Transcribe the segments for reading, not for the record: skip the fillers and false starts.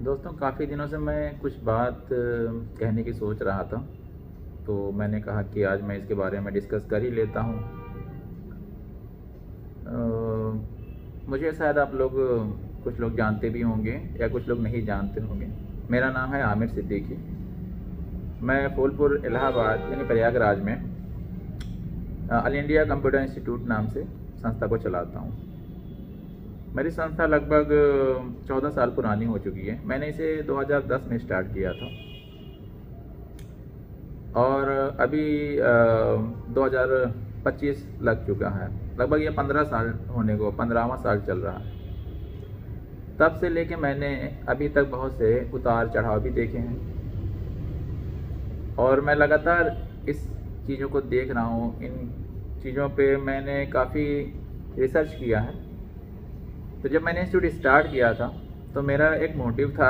दोस्तों, काफ़ी दिनों से मैं कुछ बात कहने की सोच रहा था, तो मैंने कहा कि आज मैं इसके बारे में डिस्कस कर ही लेता हूँ। मुझे शायद आप लोग कुछ लोग जानते भी होंगे या कुछ लोग नहीं जानते होंगे। मेरा नाम है आमिर सिद्दीकी। मैं फूलपुर इलाहाबाद यानी प्रयागराज में ऑल इंडिया कंप्यूटर इंस्टीट्यूट नाम से संस्था को चलाता हूँ। मेरी संस्था लगभग 14 साल पुरानी हो चुकी है। मैंने इसे 2010 में स्टार्ट किया था और अभी 2025 लग चुका है। लगभग ये 15 साल होने को 15वां साल चल रहा है। तब से लेके मैंने अभी तक बहुत से उतार चढ़ाव भी देखे हैं और मैं लगातार इस चीज़ों को देख रहा हूँ। इन चीज़ों पे मैंने काफ़ी रिसर्च किया है। तो जब मैंने इंस्टीट्यूट स्टार्ट किया था तो मेरा एक मोटिव था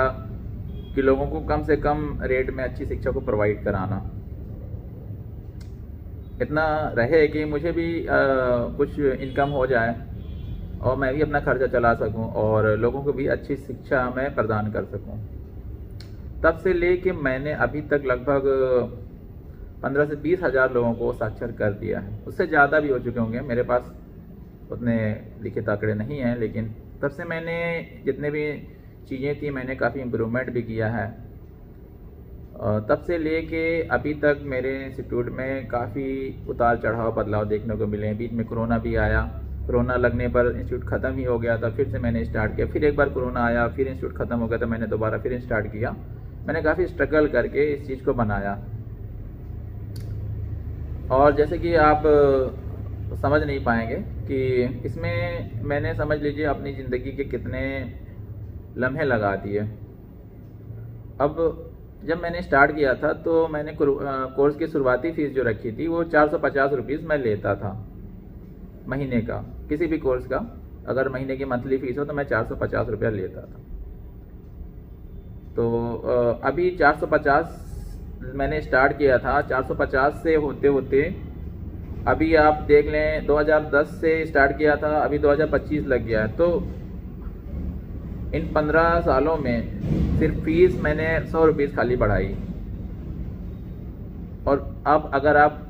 कि लोगों को कम से कम रेट में अच्छी शिक्षा को प्रोवाइड कराना। इतना रहे कि मुझे भी कुछ इनकम हो जाए और मैं भी अपना खर्चा चला सकूं और लोगों को भी अच्छी शिक्षा मैं प्रदान कर सकूं। तब से लेके मैंने अभी तक लगभग 15 से 20 हज़ार लोगों को साक्षर कर दिया है। उससे ज़्यादा भी हो चुके होंगे, मेरे पास उतने लिखित आंकड़े नहीं हैं, लेकिन तब से मैंने जितने भी चीज़ें थी मैंने काफ़ी इम्प्रूवमेंट भी किया है। तब से लेके अभी तक मेरे इंस्टीट्यूट में काफ़ी उतार चढ़ाव बदलाव देखने को मिले हैं। बीच में कोरोना भी आया। कोरोना लगने पर इंस्टीट्यूट ख़त्म ही हो गया था, फिर से मैंने स्टार्ट किया। फिर एक बार कोरोना आया, फिर इंस्टीट्यूट ख़त्म हो गया तो मैंने दोबारा फिर स्टार्ट किया। मैंने काफ़ी स्ट्रगल करके इस चीज़ को बनाया और जैसे कि आप समझ नहीं पाएंगे कि इसमें मैंने समझ लीजिए अपनी ज़िंदगी के कितने लम्हे लगा दिए। अब जब मैंने स्टार्ट किया था तो मैंने कोर्स की शुरुआती फ़ीस जो रखी थी वो 450 रुपीज़ मैं लेता था महीने का। किसी भी कोर्स का अगर महीने की मंथली फ़ीस हो तो मैं 450 रुपया लेता था। तो अभी 450 मैंने स्टार्ट किया था। 450 से होते होते अभी आप देख लें 2010 से स्टार्ट किया था, अभी 2025 लग गया है। तो इन 15 सालों में सिर्फ फीस मैंने 100 रुपीज़ खाली बढ़ाई। और अब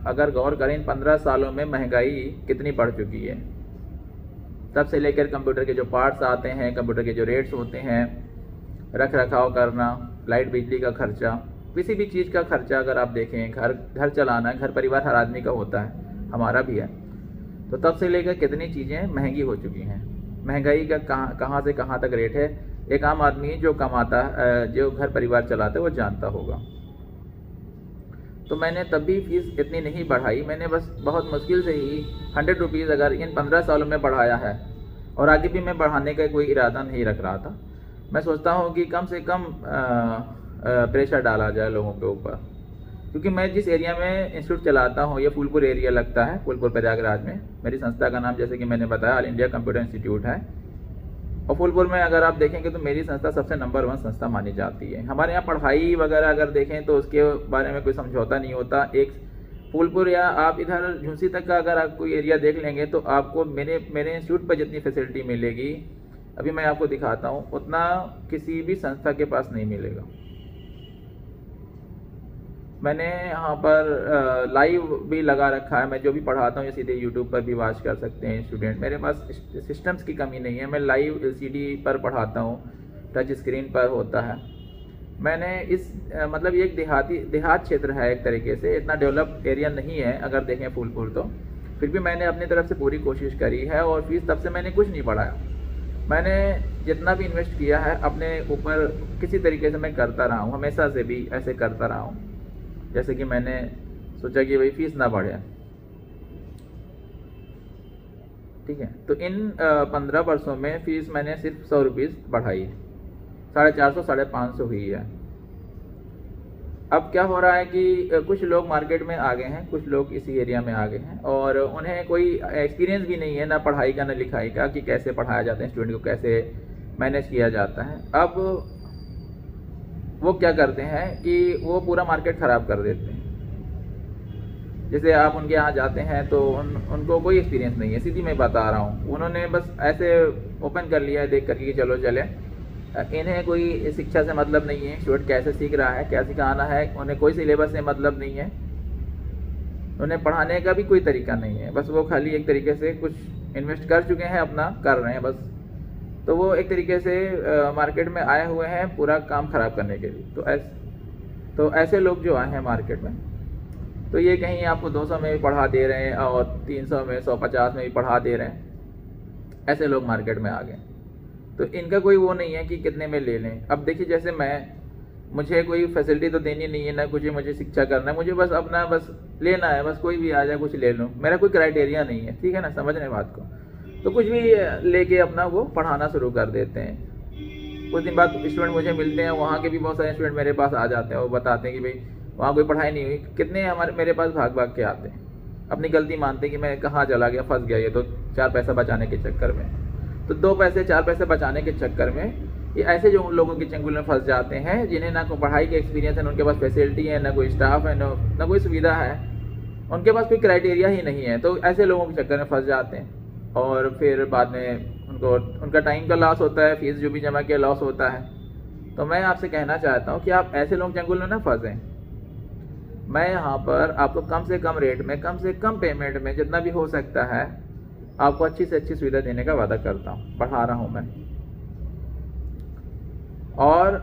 अगर गौर करें इन 15 सालों में महंगाई कितनी बढ़ चुकी है। तब से लेकर कंप्यूटर के जो पार्ट्स आते हैं, कंप्यूटर के जो रेट्स होते हैं, रख रखाव करना, लाइट बिजली का खर्चा, किसी भी चीज़ का खर्चा अगर आप देखें, घर चलाना, घर परिवार हर आदमी का होता है, हमारा भी है। तो तब से लेकर कितनी चीज़ें महंगी हो चुकी हैं। महंगाई का कहाँ से कहाँ तक रेट है, एक आम आदमी जो कमाता जो घर परिवार चलाता है वो जानता होगा। तो मैंने तब भी फीस इतनी नहीं बढ़ाई। मैंने बस बहुत मुश्किल से ही 100 रुपीज़ अगर इन 15 सालों में बढ़ाया है और आगे भी मैं बढ़ाने का कोई इरादा नहीं रख रहा था। मैं सोचता हूँ कि कम से कम प्रेशर डाला जाए लोगों के ऊपर, क्योंकि मैं जिस एरिया में इंस्टीट्यूट चलाता हूँ ये फूलपुर एरिया लगता है, फूलपुर प्रयागराज में। मेरी संस्था का नाम जैसे कि मैंने बताया ऑल इंडिया कंप्यूटर इंस्टीट्यूट है और फूलपुर में अगर आप देखेंगे तो मेरी संस्था सबसे नंबर 1 संस्था मानी जाती है। हमारे यहाँ पढ़ाई वगैरह अगर देखें तो उसके बारे में कोई समझौता नहीं होता। एक फूलपुर या आप इधर झुंसी तक का अगर आप कोई एरिया देख लेंगे तो आपको मेरे इंस्टीट्यूट पर जितनी फैसिलिटी मिलेगी, अभी मैं आपको दिखाता हूँ, उतना किसी भी संस्था के पास नहीं मिलेगा। मैंने यहाँ पर लाइव भी लगा रखा है। मैं जो भी पढ़ाता हूँ ये सीधे यूट्यूब पर भी वॉच कर सकते हैं स्टूडेंट। मेरे पास सिस्टम्स की कमी नहीं है। मैं लाइव LCD पर पढ़ाता हूँ, टच स्क्रीन पर होता है। मैंने इस मतलब ये एक देहात क्षेत्र है एक तरीके से, इतना डेवलप एरिया नहीं है अगर देखें फूलपुर तो। फिर भी मैंने अपनी तरफ से पूरी कोशिश करी है और फीस तब से मैंने कुछ नहीं बढ़ाया। मैंने जितना भी इन्वेस्ट किया है अपने ऊपर किसी तरीके से मैं करता रहा हूँ, हमेशा से भी ऐसे करता रहा हूँ। जैसे कि मैंने सोचा कि भाई फीस ना बढ़े, ठीक है। तो इन 15 वर्षों में फीस मैंने सिर्फ 100 रुपीज़ बढ़ाई, 450 550 हुई है। अब क्या हो रहा है कि कुछ लोग मार्केट में आ गए हैं, कुछ लोग इसी एरिया में आ गए हैं और उन्हें कोई एक्सपीरियंस भी नहीं है, ना पढ़ाई का ना लिखाई का, कि कैसे पढ़ाया जाता है, स्टूडेंट को कैसे मैनेज किया जाता है। अब वो क्या करते हैं कि वो पूरा मार्केट ख़राब कर देते हैं। जैसे आप उनके यहाँ जाते हैं तो उनको कोई एक्सपीरियंस नहीं है, सीधी मैं बता रहा हूँ। उन्होंने बस ऐसे ओपन कर लिया है देख करके कि चलो चले, इन्हें कोई शिक्षा से मतलब नहीं है, स्टूडेंट कैसे सीख रहा है, क्या सिखाना है, उन्हें कोई सिलेबस से मतलब नहीं है, उन्हें पढ़ाने का भी कोई तरीका नहीं है। बस वो खाली एक तरीके से कुछ इन्वेस्ट कर चुके हैं, अपना कर रहे हैं बस। तो वो एक तरीके से मार्केट में आए हुए हैं पूरा काम ख़राब करने के लिए। तो ऐसे लोग जो आए हैं मार्केट में, तो ये कहीं आपको 200 में भी पढ़ा दे रहे हैं और 300 में 150 में भी पढ़ा दे रहे हैं, ऐसे लोग मार्केट में आ गए। तो इनका कोई वो नहीं है कि कितने में ले लें। अब देखिए, जैसे मुझे कोई फैसिलिटी तो देनी नहीं है ना, कुछ मुझे शिक्षा करना है, मुझे बस अपना बस लेना है, बस कोई भी आ जाए कुछ ले लूँ, मेरा कोई क्राइटेरिया नहीं है, ठीक है ना, समझ रहे बात को। तो कुछ भी लेके अपना वो पढ़ाना शुरू कर देते हैं। कुछ दिन बाद स्टूडेंट मुझे मिलते हैं, वहाँ के भी बहुत सारे स्टूडेंट मेरे पास आ जाते हैं, वो बताते हैं कि भाई वहाँ कोई पढ़ाई नहीं हुई। कितने मेरे पास भाग भाग के आते हैं, अपनी गलती मानते हैं कि मैं कहाँ चला गया, फंस गया ये तो 4 पैसा बचाने के चक्कर में। तो 2 पैसे 4 पैसे बचाने के चक्कर में ये ऐसे जो लोगों के चंगुल में फंस जाते हैं, जिन्हें ना कोई पढ़ाई का एक्सपीरियंस है, ना उनके पास फैसिलिटी है, ना कोई स्टाफ है, ना कोई सुविधा है, उनके पास कोई क्राइटेरिया ही नहीं है। तो ऐसे लोगों के चक्कर में फंस जाते हैं और फिर बाद में उनका टाइम का लॉस होता है, फीस जो भी जमा किया लॉस होता है। तो मैं आपसे कहना चाहता हूँ कि आप ऐसे लोग चंगुल में ना फंसें। मैं यहाँ पर आपको कम से कम रेट में, कम से कम पेमेंट में, जितना भी हो सकता है आपको अच्छी से अच्छी सुविधा देने का वादा करता हूँ, पढ़ा रहा हूँ मैं। और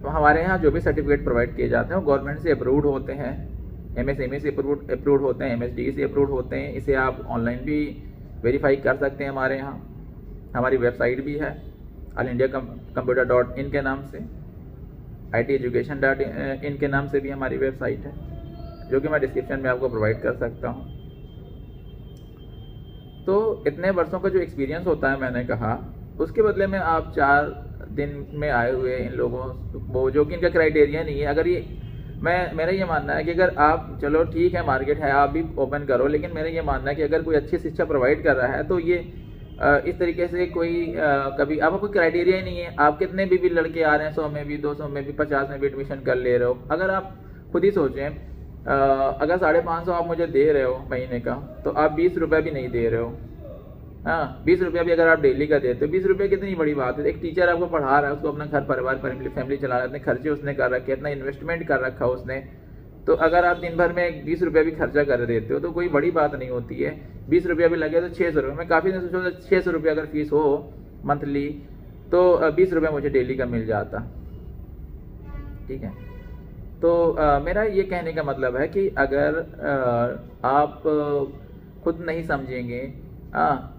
हमारे यहाँ जो भी सर्टिफिकेट प्रोवाइड किए जाते हैं वो गवर्नमेंट से अप्रूव्ड होते हैं, MSME से अप्रूव्ड होते हैं, MSDE से अप्रूव्ड होते हैं। इसे आप ऑनलाइन भी वेरीफाई कर सकते हैं। हमारे यहाँ हमारी वेबसाइट भी है allindiacomputer.in के नाम से, iteducation.in के नाम से भी हमारी वेबसाइट है, जो कि मैं डिस्क्रिप्शन में आपको प्रोवाइड कर सकता हूँ। तो इतने वर्षों का जो एक्सपीरियंस होता है, मैंने कहा, उसके बदले में आप 4 दिन में आए हुए इन लोगों वो जो कि इनका क्राइटेरिया नहीं है। अगर ये मेरा ये मानना है कि अगर आप, चलो ठीक है मार्केट है, आप भी ओपन करो, लेकिन मेरा ये मानना है कि अगर कोई अच्छी शिक्षा प्रोवाइड कर रहा है तो ये इस तरीके से कोई कभी आपका कोई क्राइटेरिया ही नहीं है। आप कितने भी लड़के आ रहे हैं, 100 में भी, 200 में भी, 50 में भी एडमिशन कर ले रहे हो। अगर आप खुद ही सोचें, अगर 550 आप मुझे दे रहे हो महीने का, तो आप 20 रुपये भी नहीं दे रहे हो। हाँ, 20 रुपया भी अगर आप डेली का देते हो, 20 रुपये कितनी बड़ी बात है। एक टीचर आपको पढ़ा रहा है, उसको अपना घर परिवार फैमिली चला रहा है, इतने खर्चे उसने कर रखे, इतना इन्वेस्टमेंट कर रखा उसने। तो अगर आप दिन भर में 20 रुपया भी खर्चा कर देते हो तो कोई बड़ी बात नहीं होती है। 20 रुपया भी लगे तो 600 रुपये, मैं काफ़ी दिन सोचा 600 रुपया अगर फीस हो मंथली तो 20 रुपया मुझे डेली का मिल जाता, ठीक है। तो मेरा ये कहने का मतलब है कि अगर आप खुद नहीं समझेंगे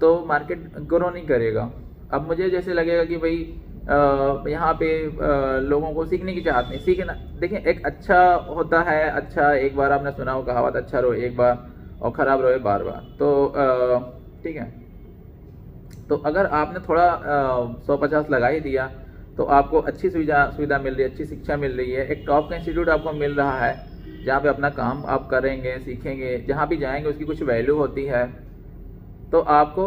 तो मार्केट ग्रो नहीं करेगा। अब मुझे जैसे लगेगा कि भाई यहाँ पे लोगों को सीखने की चाहत नहीं, सीखना, देखिए एक अच्छा होता है, अच्छा एक बार आपने सुना हो कहावत, अच्छा रहो एक बार और ख़राब रहो बार बार। तो ठीक है, तो अगर आपने थोड़ा 150 लगा ही दिया तो आपको अच्छी सुविधा मिल रही है, अच्छी शिक्षा मिल रही है, एक टॉप का इंस्टीट्यूट आपको मिल रहा है जहाँ पे अपना काम आप करेंगे, सीखेंगे, जहाँ भी जाएंगे उसकी कुछ वैल्यू होती है। तो आपको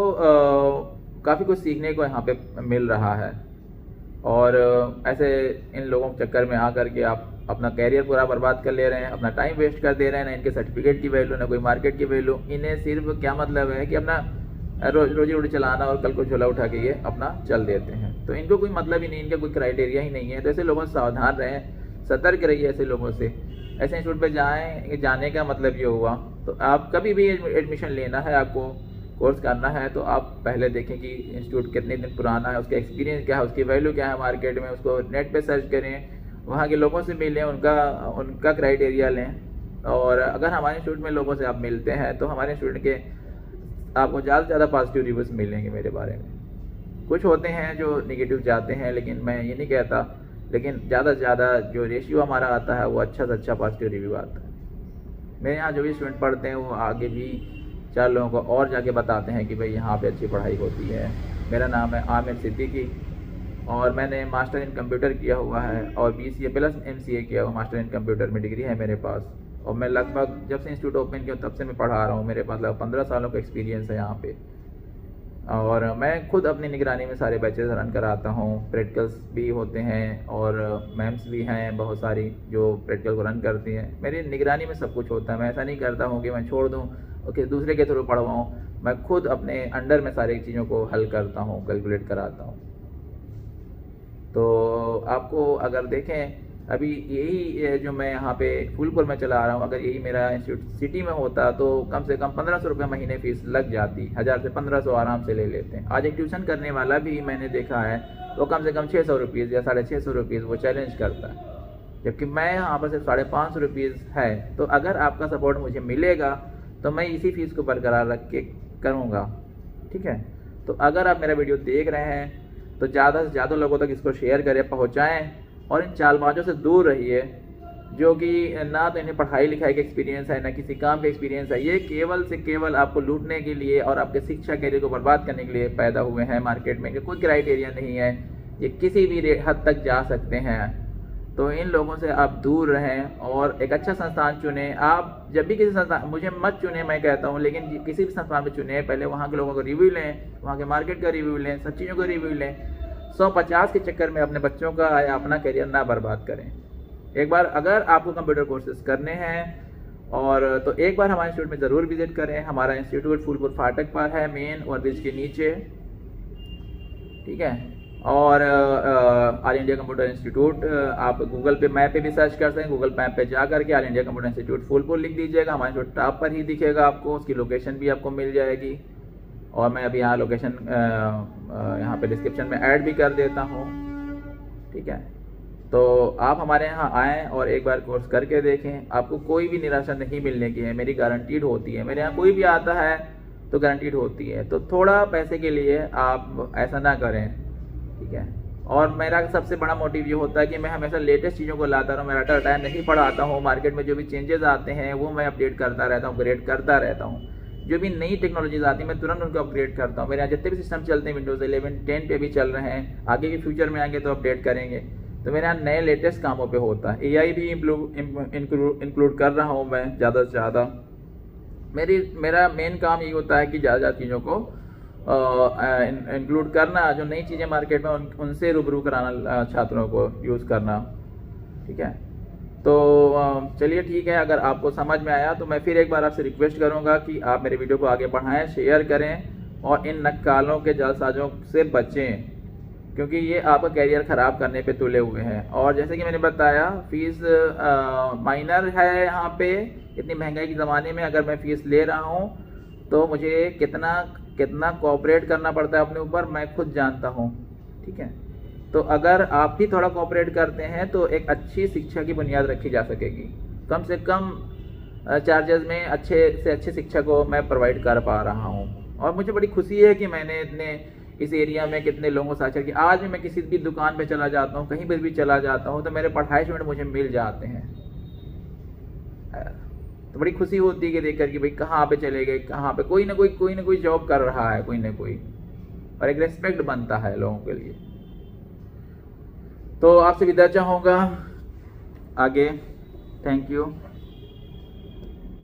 काफ़ी कुछ सीखने को यहाँ पे मिल रहा है। और ऐसे इन लोगों के चक्कर में आकर के आप अपना कैरियर पूरा बर्बाद कर ले रहे हैं, अपना टाइम वेस्ट कर दे रहे हैं, ना इनके सर्टिफिकेट की वैल्यू, ना कोई मार्केट की वैल्यू। इन्हें सिर्फ क्या मतलब है कि अपना रोजी रोटी चलाना और कल को झोला उठा के ये अपना चल देते हैं। तो इनको कोई मतलब ही नहीं, इनका कोई क्राइटेरिया ही नहीं है। तो ऐसे लोगों से सावधान रहें, सतर्क रहिए ऐसे लोगों से। ऐसे इंस्टीट्यूट पर जाने का मतलब ये हुआ। तो आप कभी भी एडमिशन लेना है, आपको कोर्स करना है, तो आप पहले देखें कि इंस्टीट्यूट कितने दिन पुराना है, उसका एक्सपीरियंस क्या है, उसकी वैल्यू क्या है मार्केट में। उसको नेट पे सर्च करें, वहाँ के लोगों से मिलें, उनका क्राइटेरिया लें। और अगर हमारे इंस्टीट्यूट में लोगों से आप मिलते हैं तो हमारे इंस्टीट्यूट के आपको ज़्यादा से ज़्यादा पॉजिटिव रिव्यूज़ मिलेंगे मेरे बारे में। कुछ होते हैं जो निगेटिव जाते हैं, लेकिन मैं ये नहीं कहता, लेकिन ज़्यादा से ज़्यादा जो रेशियो हमारा आता है वो अच्छा से अच्छा पॉजिटिव रिव्यू आता है। मेरे यहाँ जो भी स्टूडेंट पढ़ते हैं वो आगे भी 4 लोगों को और जाके बताते हैं कि भाई यहाँ पे अच्छी पढ़ाई होती है। मेरा नाम है आमिर सिद्दीकी और मैंने मास्टर इन कंप्यूटर किया हुआ है और BCA प्लस MCA किया हुआ, मास्टर इन कंप्यूटर में डिग्री है मेरे पास। और मैं लगभग जब से इंस्टीट्यूट ओपन किया तब से मैं पढ़ा रहा हूँ। मेरे पास लगभग 15 सालों का एक्सपीरियंस है यहाँ पे। और मैं खुद अपनी निगरानी में सारे बैचेस रन कराता हूँ। प्रैक्टिकल्स भी होते हैं और मैम्स भी हैं बहुत सारी जो प्रैक्टिकल को रन करती हैं। मेरी निगरानी में सब कुछ होता है। मैं ऐसा नहीं करता हूँ कि मैं छोड़ दूँ और किसी दूसरे के थ्रू पढ़वाऊँ। मैं खुद अपने अंडर में सारी चीज़ों को हल करता हूँ, कैलकुलेट कराता हूँ। तो आपको अगर देखें अभी यही जो मैं यहाँ पे फूलपुर में चला रहा हूँ, अगर यही मेरा इंस्टीट्यूट सिटी में होता तो कम से कम 1500 रुपये महीने फीस लग जाती, 1000 से 1500 आराम से ले लेते हैं। आज एक ट्यूशन करने वाला भी मैंने देखा है तो कम से कम 600 रुपीज़ या 650 रुपीज़ वो चैलेंज करता है, जबकि मैं यहाँ पर सिर्फ 550 रुपीज़ है। तो अगर आपका सपोर्ट मुझे मिलेगा तो मैं इसी फीस को बरकरार रख के करूँगा, ठीक है। तो अगर आप मेरा वीडियो देख रहे हैं तो ज़्यादा से ज़्यादा लोगों तक इसको शेयर करें, पहुँचाएँ, और इन चालबाजों से दूर रहिए जो कि ना तो इन्हें पढ़ाई लिखाई का एक्सपीरियंस है ना किसी काम का एक्सपीरियंस है। ये केवल से केवल आपको लूटने के लिए और आपके शिक्षा कैरियर को बर्बाद करने के लिए पैदा हुए हैं मार्केट में। कोई क्राइटेरिया नहीं है, ये किसी भी हद तक जा सकते हैं। तो इन लोगों से आप दूर रहें और एक अच्छा संस्थान चुनें। आप जब भी किसी संस्थान, मुझे मत चुनें मैं कहता हूँ, लेकिन किसी भी संस्थान में चुनें, पहले वहाँ के लोगों का रिव्यू लें, वहाँ के मार्केट का रिव्यू लें, सब चीज़ों का रिव्यू लें। 150 के चक्कर में अपने बच्चों का या अपना करियर ना बर्बाद करें। एक बार अगर आपको कंप्यूटर कोर्सेज करने हैं और तो एक बार हमारे इंस्टीट्यूट में ज़रूर विजिट करें। हमारा इंस्टीट्यूट फूलपुर फाटक पर है, मेन ओवरब्रिज के नीचे, ठीक है। और ऑल इंडिया कंप्यूटर इंस्टीट्यूट आप गूगल पे मैप पे भी सर्च कर सकते हैं। गूगल मैप पे जा करके all India computer institute Phulpur लिख दीजिएगा, हमारे इंस्टीट्यूट टॉप पर ही दिखेगा आपको, उसकी लोकेशन भी आपको मिल जाएगी। और मैं अभी यहाँ लोकेशन यहाँ पे डिस्क्रिप्शन में ऐड भी कर देता हूँ, ठीक है। तो आप हमारे यहाँ आएँ और एक बार कोर्स करके देखें, आपको कोई भी निराशा नहीं मिलने की है, मेरी गारंटीड होती है। मेरे यहाँ कोई भी आता है तो गारंटीड होती है। तो थोड़ा पैसे के लिए आप ऐसा ना करें, ठीक है। और मेरा सबसे बड़ा मोटिव ये होता है कि मैं हमेशा लेटेस्ट चीज़ों को लाता रहूँ, मैं रटा रटाया नहीं पढ़ाता हूँ। मार्केट में जो भी चेंजेस आते हैं वो मैं अपडेट करता रहता हूँ, अपग्रेड करता रहता हूँ। जो भी नई टेक्नोलॉजीज आती है मैं तुरंत उनको अपग्रेड करता हूँ। मेरे यहाँ जितने भी सिस्टम चलते हैं विंडोज़ 11 10 पे भी चल रहे हैं, आगे भी फ्यूचर में आएंगे तो अपडेट करेंगे। तो मेरे यहाँ नए लेटेस्ट कामों पे होता है। AI भी इंक्लूड कर रहा हूँ मैं ज़्यादा से ज़्यादा। मेरा मेन काम ये होता है कि ज़्यादा चीज़ों को इंक्लूड करना, जो नई चीज़ें मार्केट में उनसे रूबरू कराना, छात्रों को यूज़ करना, ठीक है। तो चलिए ठीक है, अगर आपको समझ में आया तो मैं फिर एक बार आपसे रिक्वेस्ट करूंगा कि आप मेरे वीडियो को आगे बढ़ाएं, शेयर करें और इन नक्कालों के जालसाजों से बचें, क्योंकि ये आपका कैरियर ख़राब करने पे तुले हुए हैं। और जैसे कि मैंने बताया, फीस माइनर है यहाँ पे। इतनी महंगाई के ज़माने में अगर मैं फ़ीस ले रहा हूँ तो मुझे कितना कोऑपरेट करना पड़ता है अपने ऊपर, मैं खुद जानता हूँ, ठीक है। तो अगर आप भी थोड़ा कोऑपरेट करते हैं तो एक अच्छी शिक्षा की बुनियाद रखी जा सकेगी। कम से कम चार्जेस में अच्छे से अच्छे शिक्षा को मैं प्रोवाइड कर पा रहा हूँ। और मुझे बड़ी खुशी है कि मैंने इतने इस एरिया में कितने लोगों से साझा किया। आज भी मैं किसी भी दुकान पे चला जाता हूँ, कहीं पर भी चला जाता हूँ तो मेरे पढ़ाई स्टूडेंट मुझे मिल जाते हैं। तो बड़ी खुशी होती है कि देख कर कि भाई कहाँ पे चले गए, कहाँ पे कोई ना कोई जॉब कर रहा है, कोई ना कोई, और एक रेस्पेक्ट बनता है लोगों के लिए। तो आपसे विदा चाहूँगा आगे। Thank you.